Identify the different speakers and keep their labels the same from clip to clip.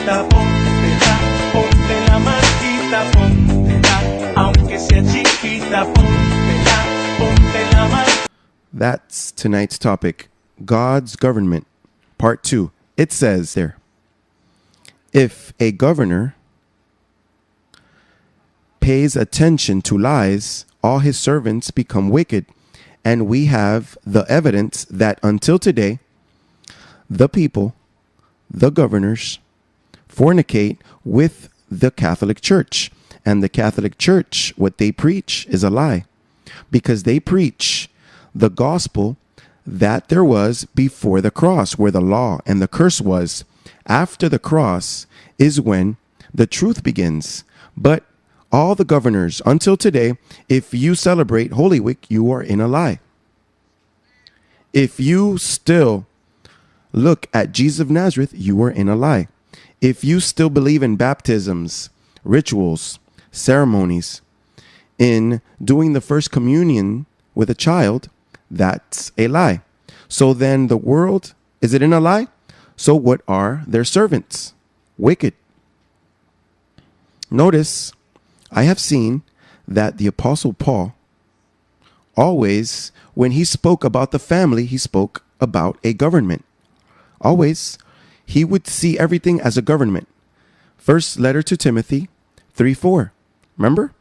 Speaker 1: marquita, póntela, ponte la marquita, póntela, aunque sea chiquita, póntela, ponte la marquita.
Speaker 2: That's tonight's topic, God's government, part 2. It says there, if a governor pays attention to lies, all his servants become wicked. And we have the evidence that until today, the people, the governors, fornicate with the Catholic Church. And the Catholic Church, what they preach is a lie, because they preach the gospel that there was before the cross, where the law and the curse was. After the cross is when the truth begins. But all the governors until today, if you celebrate Holy Week, you are in a lie. If you still look at Jesus of Nazareth, you are in a lie. If you still believe in baptisms, rituals, ceremonies, in doing the first communion with a child, that's a lie. So then the world, is it in a lie? So what are their servants? Wicked. Notice, I have seen that the Apostle Paul, always, when he spoke about the family, he spoke about a government. Always, he would see everything as a government. First letter to Timothy 3:4. Remember?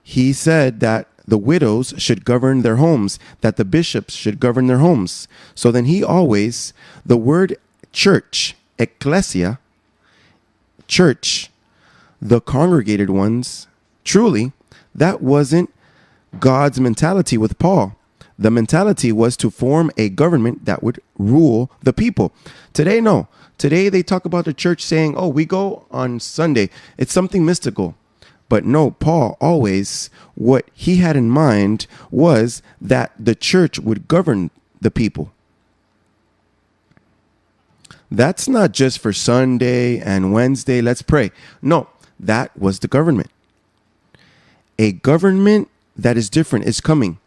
Speaker 2: He said that the widows should govern their homes, that the bishops should govern their homes. So then he always, the word church, ecclesia, church, the congregated ones, truly, that wasn't God's mentality with Paul. The mentality was to form a government that would rule the people. Today, no. Today they talk about the church saying, oh, we go on Sunday. It's something mystical. But no, Paul always, what he had in mind was that the church would govern the people. That's not just for Sunday and Wednesday, let's pray. No, that was the government. A government that is different is coming.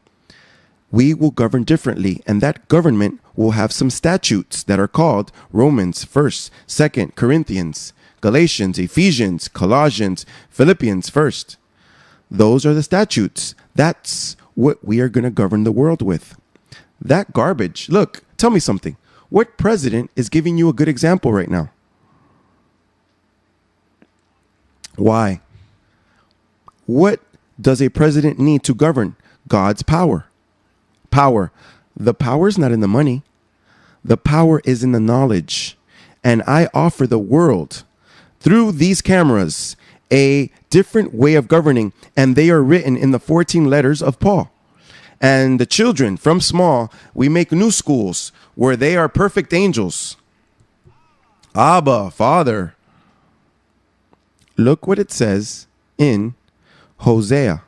Speaker 2: We will govern differently, and that government will have some statutes that are called Romans, 1st, 2nd, Corinthians, Galatians, Ephesians, Colossians, Philippians, 1st. Those are the statutes. That's what we are going to govern the world with. That garbage. Look, tell me something. What president is giving you a good example right now? Why? What does a president need to govern? God's power. Power. The power is not in the money. The power is in the knowledge. And I offer the world, through these cameras, a different way of governing. And they are written in the 14 letters of Paul. And the children from small, we make new schools where they are perfect angels. Abba, Father. Look what it says in Hosea.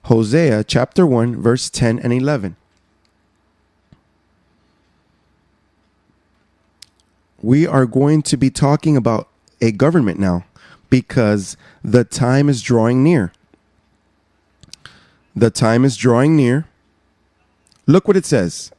Speaker 2: Hosea chapter 1, verse 10 and 11. We are going to be talking about a government now because the time is drawing near. The time is drawing near. Look what it says.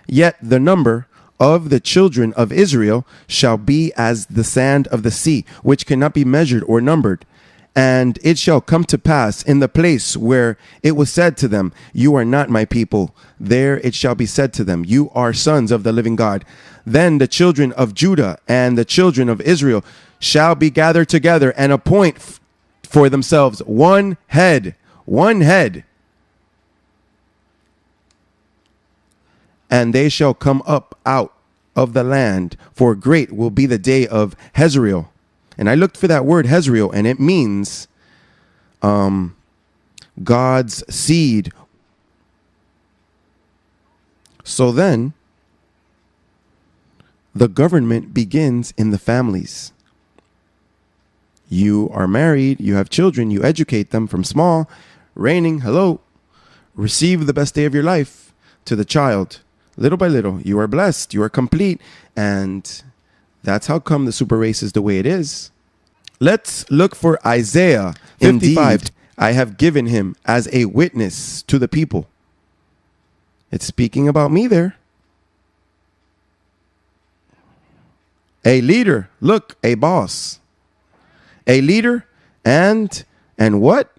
Speaker 2: Yet the number of the children of Israel shall be as the sand of the sea, which cannot be measured or numbered. And it shall come to pass in the place where it was said to them, you are not my people. There it shall be said to them, you are sons of the living God. Then the children of Judah and the children of Israel shall be gathered together and appoint for themselves one head. And they shall come up out of the land, for great will be the day of Hezreel. And I looked for that word Hezreel, and it means God's seed. So then, the government begins in the families. You are married, you have children, you educate them from small, reigning, hello, receive the best day of your life to the child. Little by little, you are blessed, you are complete, and that's how come the super race is the way it is. Let's look for Isaiah 55. Indeed, I have given him as a witness to the people. It's speaking about me there. A leader. Look, a boss. A leader and what?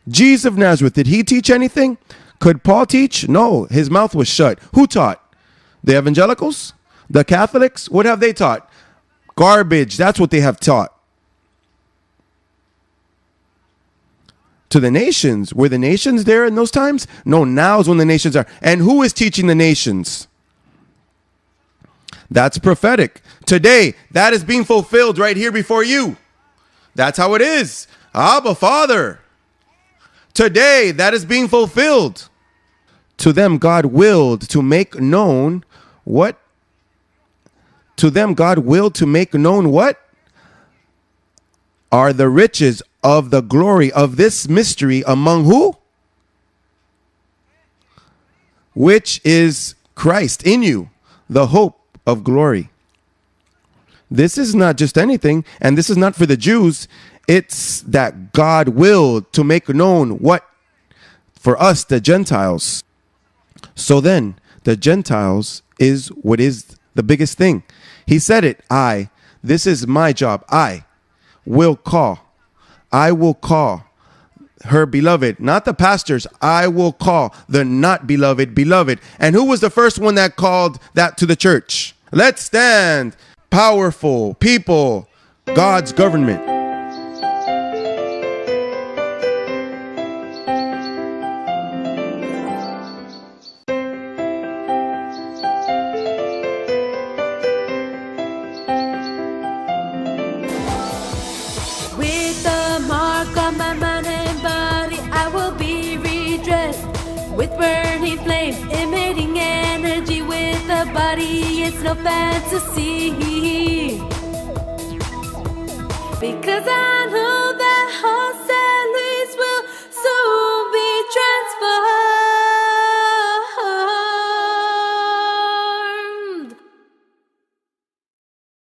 Speaker 2: Jesus of Nazareth. Did he teach anything? Could Paul teach? No, his mouth was shut. Who taught? The evangelicals? The Catholics? What have they taught? Garbage. That's what they have taught. To the nations. Were the nations there in those times? No, now is when the nations are. And who is teaching the nations? That's prophetic. Today, that is being fulfilled right here before you. That's how it is. Abba, Father. Today, that is being fulfilled. To them, God willed to make known what? To them, God willed to make known what? Are the riches of the glory of this mystery among who? Which is Christ in you, the hope of glory. This is not just anything, and this is not for the Jews. It's that God willed to make known what? For us, the Gentiles. So then, the Gentiles is what is the biggest thing. He said it. This is my job. I will call her beloved, not the pastors. I will call the not beloved, beloved. And who was the first one that called that to the church? Let's stand. Powerful people, God's government.
Speaker 3: With the mark on my mind and body, I will be redressed. With burning flames, emitting energy with a body, it's no fantasy. Because I know that